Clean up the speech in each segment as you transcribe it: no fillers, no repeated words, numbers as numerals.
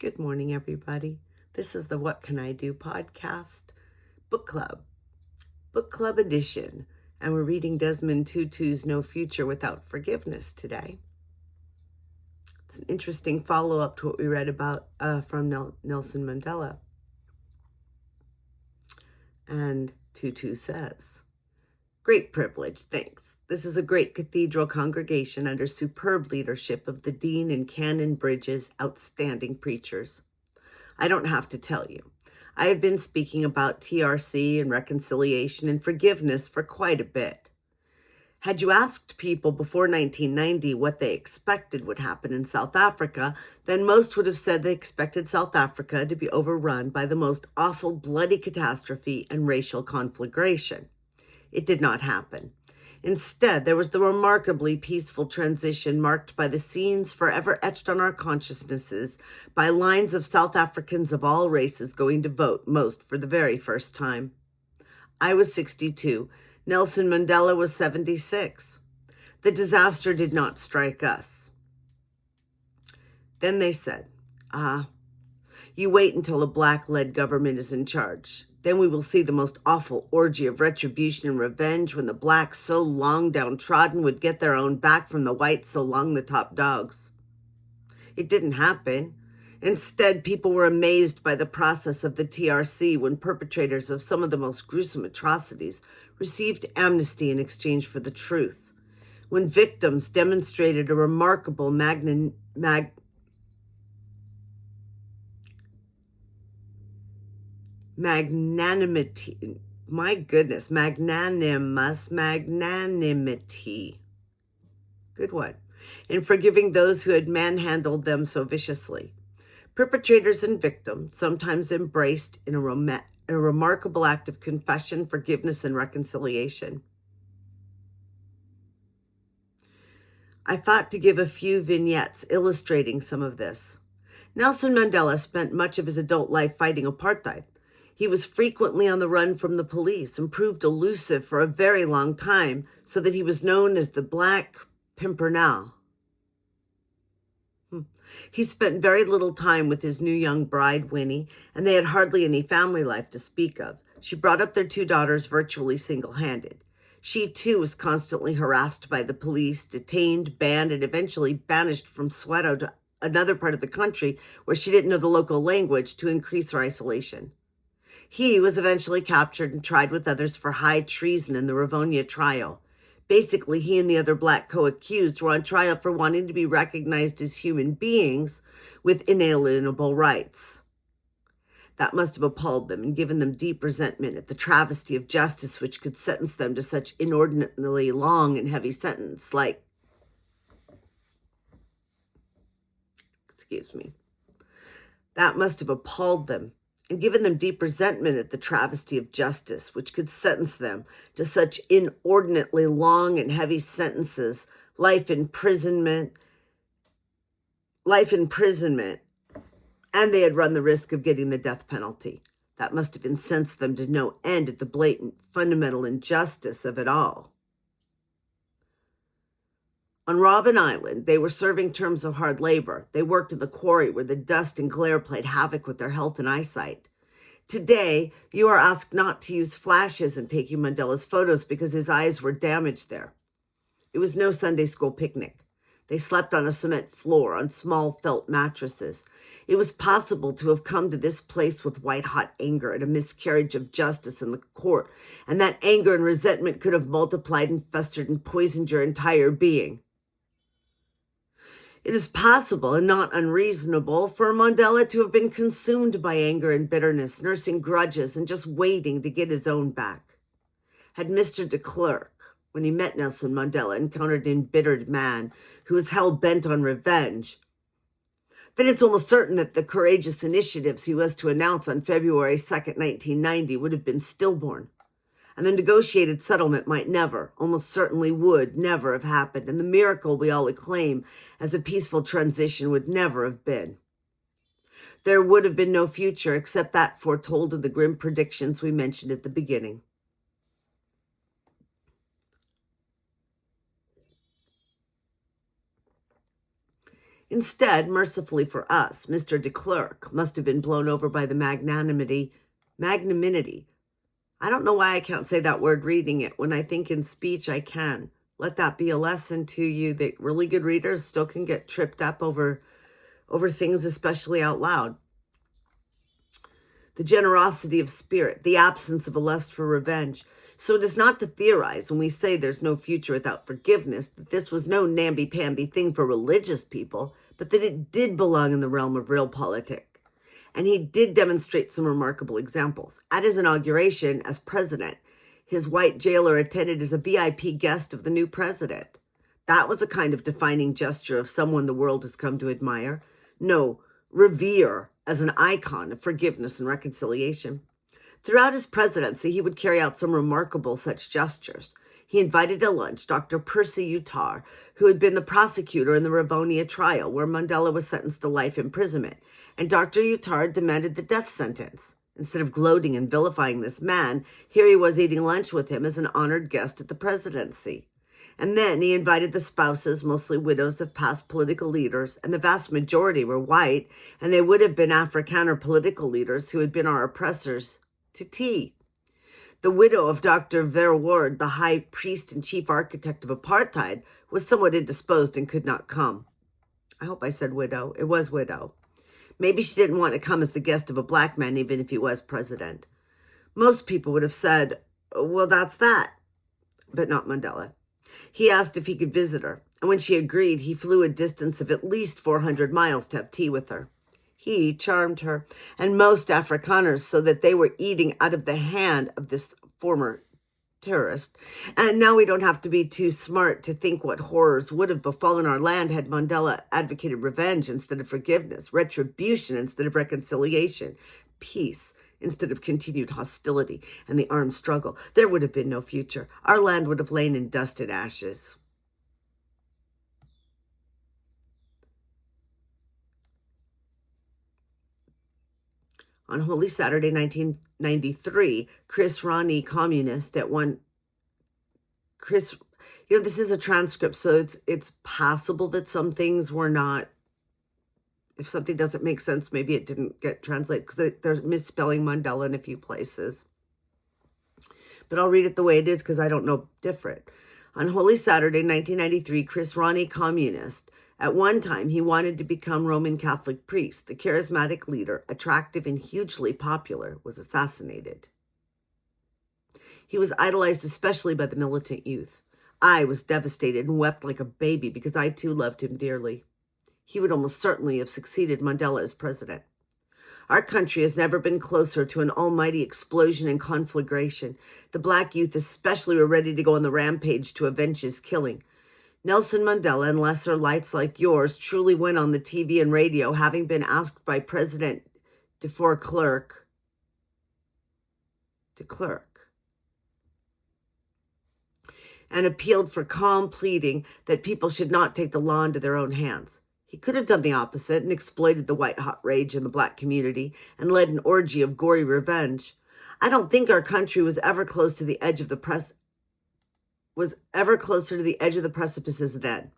Good morning, everybody. This is the What Can I Do podcast, book club edition, and we're reading Desmond Tutu's No Future Without Forgiveness today. It's an interesting follow-up to what we read about from Nelson Mandela. And Tutu says, "Great privilege, thanks. This is a great cathedral congregation under superb leadership of the Dean and Canon Bridges' outstanding preachers. I don't have to tell you. I have been speaking about TRC and reconciliation and forgiveness for quite a bit. Had you asked people before 1990 what they expected would happen in South Africa, then most would have said they expected South Africa to be overrun by the most awful bloody catastrophe and racial conflagration. It did not happen. Instead, there was the remarkably peaceful transition marked by the scenes forever etched on our consciousnesses by lines of South Africans of all races going to vote, most for the very first time. I was 62. Nelson Mandela was 76. The disaster did not strike us. Then they said, you wait until a black-led government is in charge. Then we will see the most awful orgy of retribution and revenge when the blacks so long downtrodden would get their own back from the whites so long the top dogs. It didn't happen. Instead, people were amazed by the process of the TRC when perpetrators of some of the most gruesome atrocities received amnesty in exchange for the truth. When victims demonstrated a remarkable magnanimous, good one, in forgiving those who had manhandled them so viciously. Perpetrators and victims sometimes embraced in a remarkable act of confession, forgiveness, and reconciliation. I thought to give a few vignettes illustrating some of this. Nelson Mandela spent much of his adult life fighting apartheid. He was frequently on the run from the police and proved elusive for a very long time, so that he was known as the Black Pimpernel. He spent very little time with his new young bride, Winnie, and they had hardly any family life to speak of. She brought up their two daughters virtually single-handed. She, too, was constantly harassed by the police, detained, banned, and eventually banished from Soweto to another part of the country where she didn't know the local language to increase her isolation. He was eventually captured and tried with others for high treason in the Rivonia trial. Basically, he and the other black co-accused were on trial for wanting to be recognized as human beings with inalienable rights. That must have appalled them and given them deep resentment at the travesty of justice which could sentence them to such inordinately long and heavy sentence like, That must have appalled them and given them deep resentment at the travesty of justice, which could sentence them to such inordinately long and heavy sentences, life imprisonment, and they had run the risk of getting the death penalty. That must have incensed them to no end at the blatant, fundamental injustice of it all. On Robben Island, they were serving terms of hard labor. They worked in the quarry where the dust and glare played havoc with their health and eyesight. Today, you are asked not to use flashes in taking Mandela's photos because his eyes were damaged there. It was no Sunday school picnic. They slept on a cement floor on small felt mattresses. It was possible to have come to this place with white-hot anger at a miscarriage of justice in the court, and that anger and resentment could have multiplied and festered and poisoned your entire being. It is possible and not unreasonable for Mandela to have been consumed by anger and bitterness, nursing grudges and just waiting to get his own back. Had Mr. de Klerk, when he met Nelson Mandela, encountered an embittered man who was hell-bent on revenge, then it's almost certain that the courageous initiatives he was to announce on February 2nd, 1990 would have been stillborn. And the negotiated settlement might never, almost certainly would never have happened, and the miracle we all acclaim as a peaceful transition would never have been. There would have been no future except that foretold in the grim predictions we mentioned at the beginning. Instead, mercifully for us, Mr. de Klerk must have been blown over by the magnanimity. I don't know why I can't say that word reading it. When I think in speech, I can. Let that be a lesson to you that really good readers still can get tripped up over things, especially out loud. The generosity of spirit, the absence of a lust for revenge. So it is not to theorize when we say there's no future without forgiveness, that this was no namby-pamby thing for religious people, but that it did belong in the realm of realpolitik. And he did demonstrate some remarkable examples. At his inauguration as president, his white jailer attended as a VIP guest of the new president. That was a kind of defining gesture of someone the world has come to admire. No, revere as an icon of forgiveness and reconciliation. Throughout his presidency, he would carry out some remarkable such gestures. He invited to lunch Dr. Percy Utar, who had been the prosecutor in the Rivonia trial, where Mandela was sentenced to life imprisonment, and Dr. Utar demanded the death sentence. Instead of gloating and vilifying this man, here he was eating lunch with him as an honored guest at the presidency. And then he invited the spouses, mostly widows of past political leaders, and the vast majority were white, and they would have been Afrikaner political leaders who had been our oppressors, to tea. The widow of Dr. Verwoerd, the high priest and chief architect of apartheid, was somewhat indisposed and could not come. I hope I said widow. It was widow. Maybe she didn't want to come as the guest of a black man, even if he was president. Most people would have said, well, that's that. But not Mandela. He asked if he could visit her, and when she agreed, he flew a distance of at least 400 miles to have tea with her. He charmed her, and most Afrikaners, so that they were eating out of the hand of this former terrorist. And now we don't have to be too smart to think what horrors would have befallen our land had Mandela advocated revenge instead of forgiveness, retribution instead of reconciliation, peace instead of continued hostility and the armed struggle. There would have been no future. Our land would have lain in dust and ashes. On Holy Saturday, 1993, Chris Ronnie, communist, this is a transcript, so it's possible that some things were not, if something doesn't make sense, maybe it didn't get translated, because they're misspelling Mandela in a few places. But I'll read it the way it is, because I don't know different. On Holy Saturday, 1993, Chris Ronnie, communist. At one time, he wanted to become Roman Catholic priest. The charismatic leader, attractive and hugely popular, was assassinated. He was idolized especially by the militant youth. I was devastated and wept like a baby because I too loved him dearly. He would almost certainly have succeeded Mandela as president. Our country has never been closer to an almighty explosion and conflagration. The black youth especially were ready to go on the rampage to avenge his killing. Nelson Mandela and lesser lights like yours truly went on the TV and radio, having been asked by President de Klerk, and appealed for calm, pleading that people should not take the law into their own hands. He could have done the opposite and exploited the white-hot rage in the black community and led an orgy of gory revenge. I don't think our country was ever closer to the edge of the precipices then.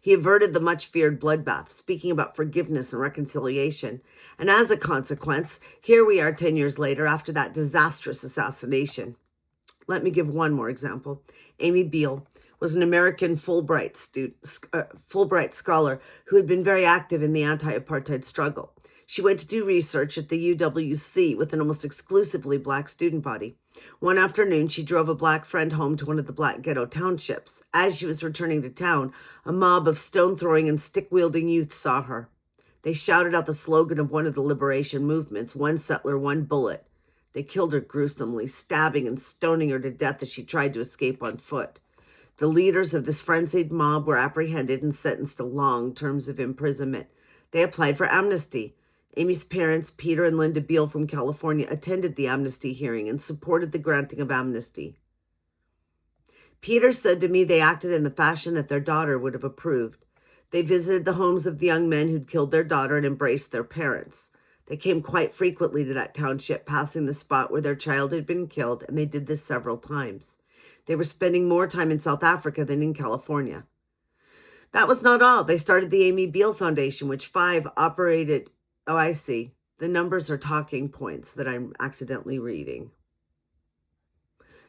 He averted the much-feared bloodbath, speaking about forgiveness and reconciliation. And as a consequence, here we are 10 years later after that disastrous assassination. Let me give one more example. Amy Beale was an American Fulbright scholar who had been very active in the anti-apartheid struggle. She went to do research at the UWC with an almost exclusively black student body. One afternoon, she drove a black friend home to one of the black ghetto townships. As she was returning to town, a mob of stone-throwing and stick-wielding youth saw her. They shouted out the slogan of one of the liberation movements, "One settler, one bullet." They killed her gruesomely, stabbing and stoning her to death as she tried to escape on foot. The leaders of this frenzied mob were apprehended and sentenced to long terms of imprisonment. They applied for amnesty. Amy's parents, Peter and Linda Beale from California, attended the amnesty hearing and supported the granting of amnesty. Peter said to me they acted in the fashion that their daughter would have approved. They visited the homes of the young men who'd killed their daughter and embraced their parents. They came quite frequently to that township, passing the spot where their child had been killed, and they did this several times. They were spending more time in South Africa than in California. That was not all. They started the Amy Beale Foundation, which 5 operated. Oh, I see. The numbers are talking points that I'm accidentally reading.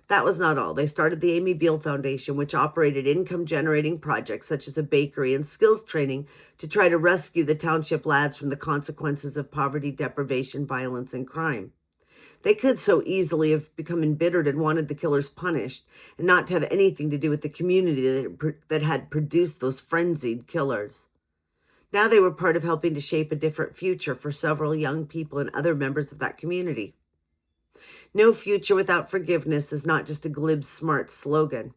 That was not all. They started the Amy Beale Foundation, which operated income-generating projects such as a bakery and skills training to try to rescue the township lads from the consequences of poverty, deprivation, violence, and crime. They could so easily have become embittered and wanted the killers punished and not to have anything to do with the community that had produced those frenzied killers. Now they were part of helping to shape a different future for several young people and other members of that community. No future without forgiveness is not just a glib, smart slogan.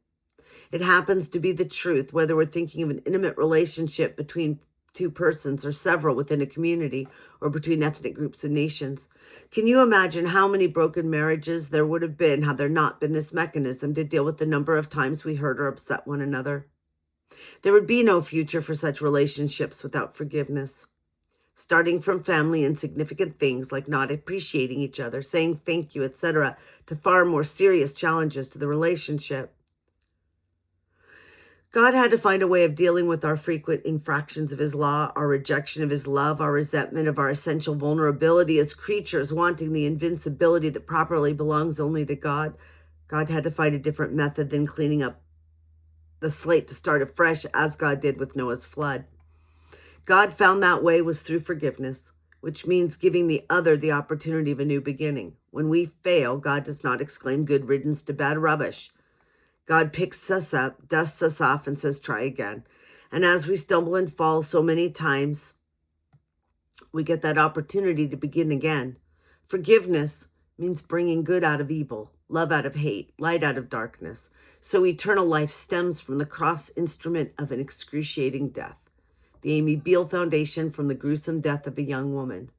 It happens to be the truth, whether we're thinking of an intimate relationship between 2 persons or several within a community or between ethnic groups and nations. Can you imagine how many broken marriages there would have been had there not been this mechanism to deal with the number of times we hurt or upset one another? There would be no future for such relationships without forgiveness. Starting from family and significant things like not appreciating each other, saying thank you, etc., to far more serious challenges to the relationship. God had to find a way of dealing with our frequent infractions of his law, our rejection of his love, our resentment of our essential vulnerability as creatures wanting the invincibility that properly belongs only to God. God had to find a different method than cleaning up the slate to start afresh as God did with Noah's flood. God found that way was through forgiveness, which means giving the other the opportunity of a new beginning. When we fail, God does not exclaim good riddance to bad rubbish. God picks us up, dusts us off, and says, try again. And as we stumble and fall so many times, we get that opportunity to begin again. Forgiveness means bringing good out of evil, love out of hate, light out of darkness. So eternal life stems from the cross instrument of an excruciating death. The Amy Beale Foundation from the gruesome death of a young woman.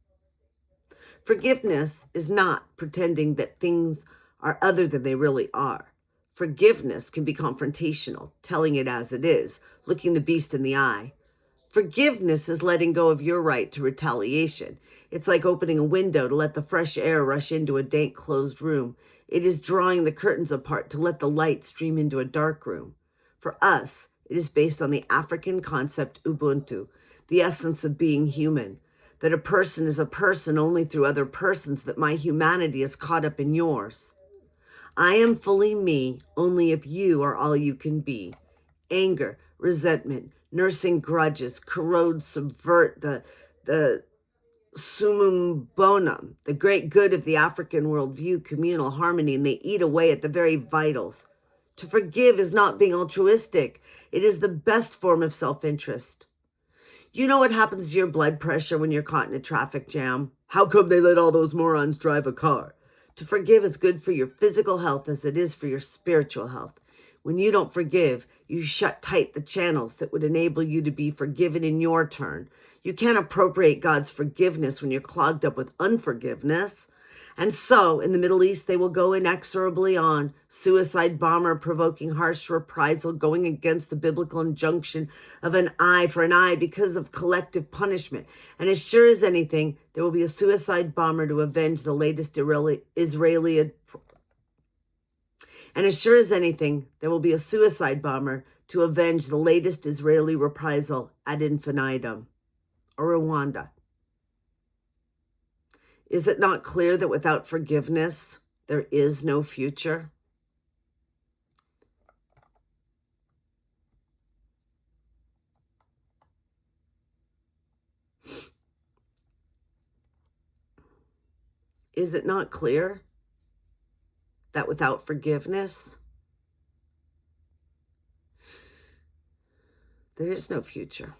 Forgiveness is not pretending that things are other than they really are. Forgiveness can be confrontational, telling it as it is, looking the beast in the eye. Forgiveness is letting go of your right to retaliation. It's like opening a window to let the fresh air rush into a dank, closed room. It is drawing the curtains apart to let the light stream into a dark room. For us, it is based on the African concept Ubuntu, the essence of being human, that a person is a person only through other persons, that my humanity is caught up in yours. I am fully me only if you are all you can be. Anger, resentment, nursing grudges, corrode, subvert the summum bonum, the great good of the African worldview, communal harmony, and they eat away at the very vitals. To forgive is not being altruistic. It is the best form of self-interest. You know what happens to your blood pressure when you're caught in a traffic jam? How come they let all those morons drive a car? To forgive is good for your physical health as it is for your spiritual health. When you don't forgive, you shut tight the channels that would enable you to be forgiven in your turn. You can't appropriate God's forgiveness when you're clogged up with unforgiveness. And so, in the Middle East, they will go inexorably on, suicide bomber provoking harsh reprisal, going against the biblical injunction of an eye for an eye because of collective punishment. And as sure as anything, there will be a suicide bomber to avenge the latest Israeli. And as sure as anything, there will be a suicide bomber to avenge the latest Israeli reprisal ad infinitum, or Rwanda. Is it not clear that without forgiveness, there is no future? Is it not clear that without forgiveness, there is no future?